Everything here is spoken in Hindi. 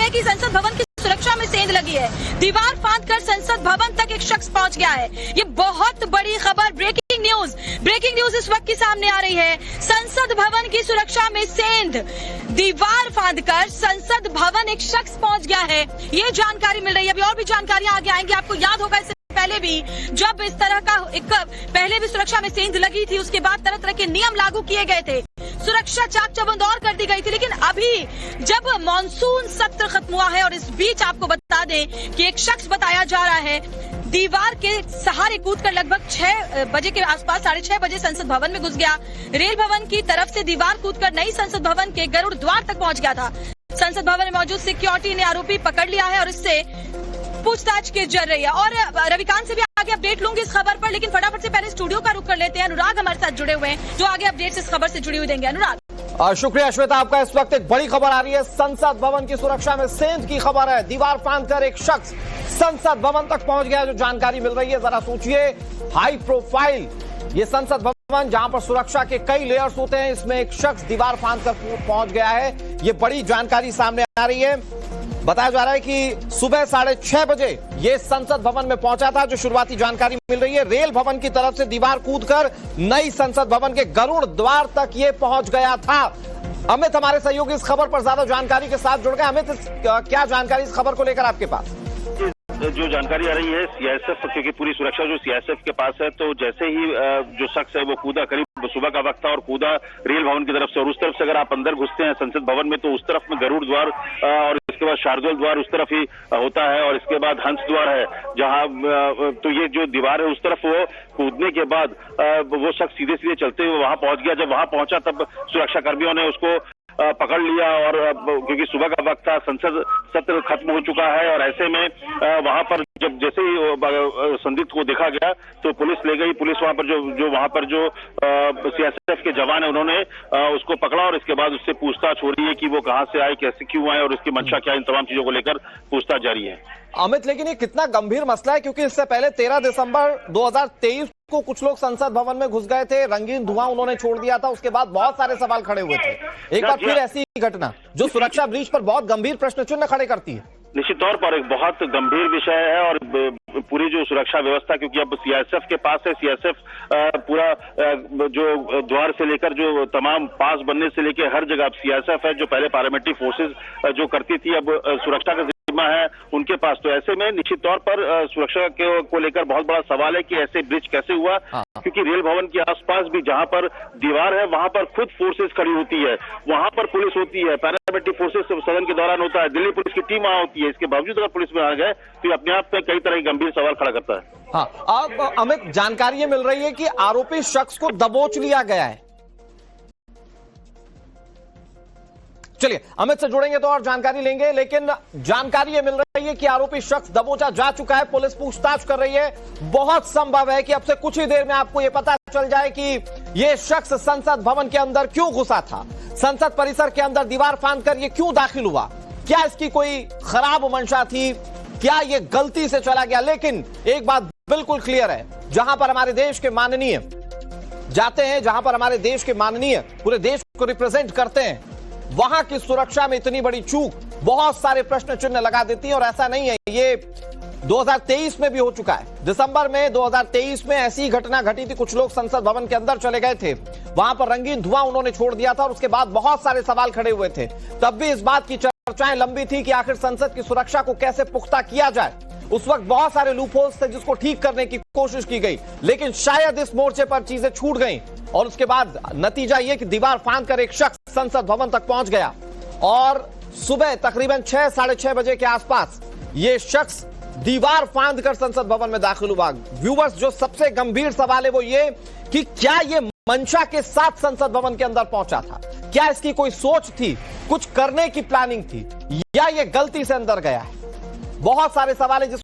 है कि संसद भवन की सुरक्षा में सेंध लगी है। दीवार फांदकर संसद भवन तक एक शख्स पहुंच गया है। ये बहुत बड़ी खबर, ब्रेकिंग न्यूज इस वक्त की सामने आ रही है। संसद भवन की सुरक्षा में सेंध, दीवार फांदकर संसद भवन एक शख्स पहुंच गया है, ये जानकारी मिल रही है। अभी और भी जानकारियां आगे आएंगी। आपको याद होगा इससे पहले भी जब इस तरह का पहले भी सुरक्षा में सेंध लगी थी, उसके बाद तरह तरह के नियम लागू किए गए थे, सुरक्षा चाक चबंदौर कर दी गई थी। लेकिन अभी जब मॉनसून सत्र खत्म हुआ है और इस बीच आपको बता दें कि एक शख्स बताया जा रहा है दीवार के सहारे कूदकर लगभग 6 बजे के आसपास, 6:30 बजे संसद भवन में घुस गया। रेल भवन की तरफ से दीवार कूदकर नई संसद भवन के गरुड़ द्वार तक पहुंच गया था। संसद भवन में मौजूद सिक्योरिटी ने आरोपी पकड़ लिया है और इससे पूछताछ की जा रही है। और रविकांत से भी आगे अपडेट लूंगी इस खबर पर, लेकिन फटाफट से पहले स्टूडियो का रुख कर लेते हैं। अनुराग हमारे साथ जुड़े हुए हैं जो आगे अपडेट्स इस खबर से जुड़ी हुई देंगे। अनुराग। शुक्रिया श्वेता, आपका। इस वक्त एक बड़ी खबर आ रही है। संसद भवन की सुरक्षा में सेंध की खबर है। दीवार फांदकर एक शख्स संसद भवन तक पहुंच गया, जो जानकारी मिल रही है। जरा सोचिए, हाई प्रोफाइल ये संसद भवन, जहां पर सुरक्षा के कई लेयर्स होते हैं, इसमें एक शख्स दीवार फांदकर पहुंच गया है। ये बड़ी जानकारी सामने आ रही है। बताया जा रहा है कि सुबह 6:30 बजे ये संसद भवन में पहुंचा था, जो शुरुआती जानकारी मिल रही है। रेल भवन की तरफ से दीवार कूदकर नई संसद भवन के गरुड़ द्वार तक ये पहुंच गया था। अमित हमारे सहयोगी इस खबर पर ज्यादा जानकारी के साथ जुड़ गए। अमित, क्या जानकारी इस खबर को लेकर आपके पास? जो जानकारी आ रही है सीआईएसएफ, क्योंकि पूरी सुरक्षा जो सीआईएसएफ के पास है, तो जैसे ही जो शख्स है वो कूदा, करीब सुबह का वक्त था और कूदा रेल भवन की तरफ से, और उस तरफ से अगर आप अंदर घुसते हैं संसद भवन में तो उस तरफ में गरुड़ द्वार और इसके बाद शार्दुल द्वार उस तरफ ही होता है, और इसके बाद हंस द्वार है, जहां तो ये जो दीवार है उस तरफ वो कूदने के बाद वो शख्स सीधे सीधे चलते हुए वहां पहुंच गया। जब वहां पहुंचा तब सुरक्षा कर्मियों ने उसको पकड़ लिया, और क्योंकि सुबह का वक्त था, संसद सत्र खत्म हो चुका है, और ऐसे में वहां पर जब जैसे ही संदिग्ध को देखा गया तो पुलिस ले गई। पुलिस वहां पर जो वहां पर जो सीआईएसएफ के जवान है उन्होंने उसको पकड़ा, और इसके बाद उससे पूछताछ हो रही है कि वो कहां से आए, कैसे क्यों आए और उसकी मंशा क्या, इन तमाम चीजों को लेकर पूछताछ जारी है। अमित, लेकिन ये कितना गंभीर मसला है, क्योंकि इससे पहले 13 दिसंबर 2023 को कुछ लोग संसद भवन में घुस गए थे, रंगीन धुआं उन्होंने छोड़ दिया था, उसके बाद बहुत सारे सवाल खड़े हुए थे। एक बार फिर ऐसी घटना जो सुरक्षा ब्रीच पर बहुत गंभीर प्रश्न चिन्ह खड़े करती है। निश्चित तौर पर एक बहुत गंभीर विषय है, और पूरी जो सुरक्षा व्यवस्था, क्योंकि अब सीआईएसएफ के पास है, सीआईएसएफ पूरा जो द्वार से लेकर जो तमाम पास बनने से लेकर हर जगह अब सीआईएसएफ है, जो पहले पार्लियामेंट्री फोर्सेज जो करती थी, अब सुरक्षा का जिम्मा है उनके पास। तो ऐसे में निश्चित तौर पर सुरक्षा को लेकर बहुत बड़ा सवाल है कि ऐसे ब्रिज कैसे हुआ, क्योंकि रेल भवन के आसपास भी जहां पर दीवार है वहां पर खुद फोर्सेज खड़ी होती है, वहां पर पुलिस होती है, पैरामिलिट्री फोर्सेज सदन के दौरान होता है, दिल्ली पुलिस की टीम वहां होती है। इसके बावजूद अगर पुलिस में आ गए तो अपने आप में कई तरह के गंभीर सवाल खड़ा करता है। हाँ, अब अमित, जानकारी ये मिल रही है कि आरोपी शख्स को दबोच लिया गया है। चलिए अमित से जुड़ेंगे तो और जानकारी लेंगे, लेकिन जानकारी ये मिल रही है कि आरोपी शख्स दबोचा जा चुका है, पुलिस पूछताछ कर रही है। बहुत संभव है कि अब से कुछ ही देर में आपको यह पता चल जाए कि यह शख्स संसद भवन के अंदर क्यों घुसा था, संसद परिसर के अंदर दीवार फांदकर ये क्यों दाखिल हुआ, क्या इसकी कोई खराब मंशा थी, क्या ये गलती से चला गया। लेकिन एक बात बिल्कुल क्लियर है, जहां पर हमारे देश के माननीय जाते हैं, जहां पर हमारे देश के माननीय पूरे देश को रिप्रेजेंट करते हैं, वहां की सुरक्षा में इतनी बड़ी चूक बहुत सारे प्रश्न चिन्ह लगा देती है। और ऐसा नहीं है, ये 2023 में भी हो चुका है। दिसंबर में 2023 में ऐसी घटना घटी थी, कुछ लोग संसद भवन के अंदर चले गए थे, वहां पर रंगीन धुआं उन्होंने छोड़ दिया था, और उसके बाद बहुत सारे सवाल खड़े हुए थे। तब भी इस बात की चर्चाएं लंबी थी कि आखिर संसद की सुरक्षा को कैसे पुख्ता किया जाए। उस वक्त बहुत सारे लूपहोल्स थे जिसको ठीक करने की कोशिश की गई, लेकिन शायद इस मोर्चे पर चीजें छूट गईं, और उसके बाद नतीजा यह कि दीवार फांदकर एक शख्स संसद भवन तक पहुंच गया, और सुबह तकरीबन 6, 6:30 बजे के आसपास यह शख्स दीवार फांदकर संसद भवन में दाखिल हुआ। व्यूअर्स, जो सबसे गंभीर सवाल है वो ये कि क्या यह मंशा के साथ संसद भवन के अंदर पहुंचा था, क्या इसकी कोई सोच थी, कुछ करने की प्लानिंग थी, या ये गलती से अंदर गया है। बहुत सारे सवाल है जिस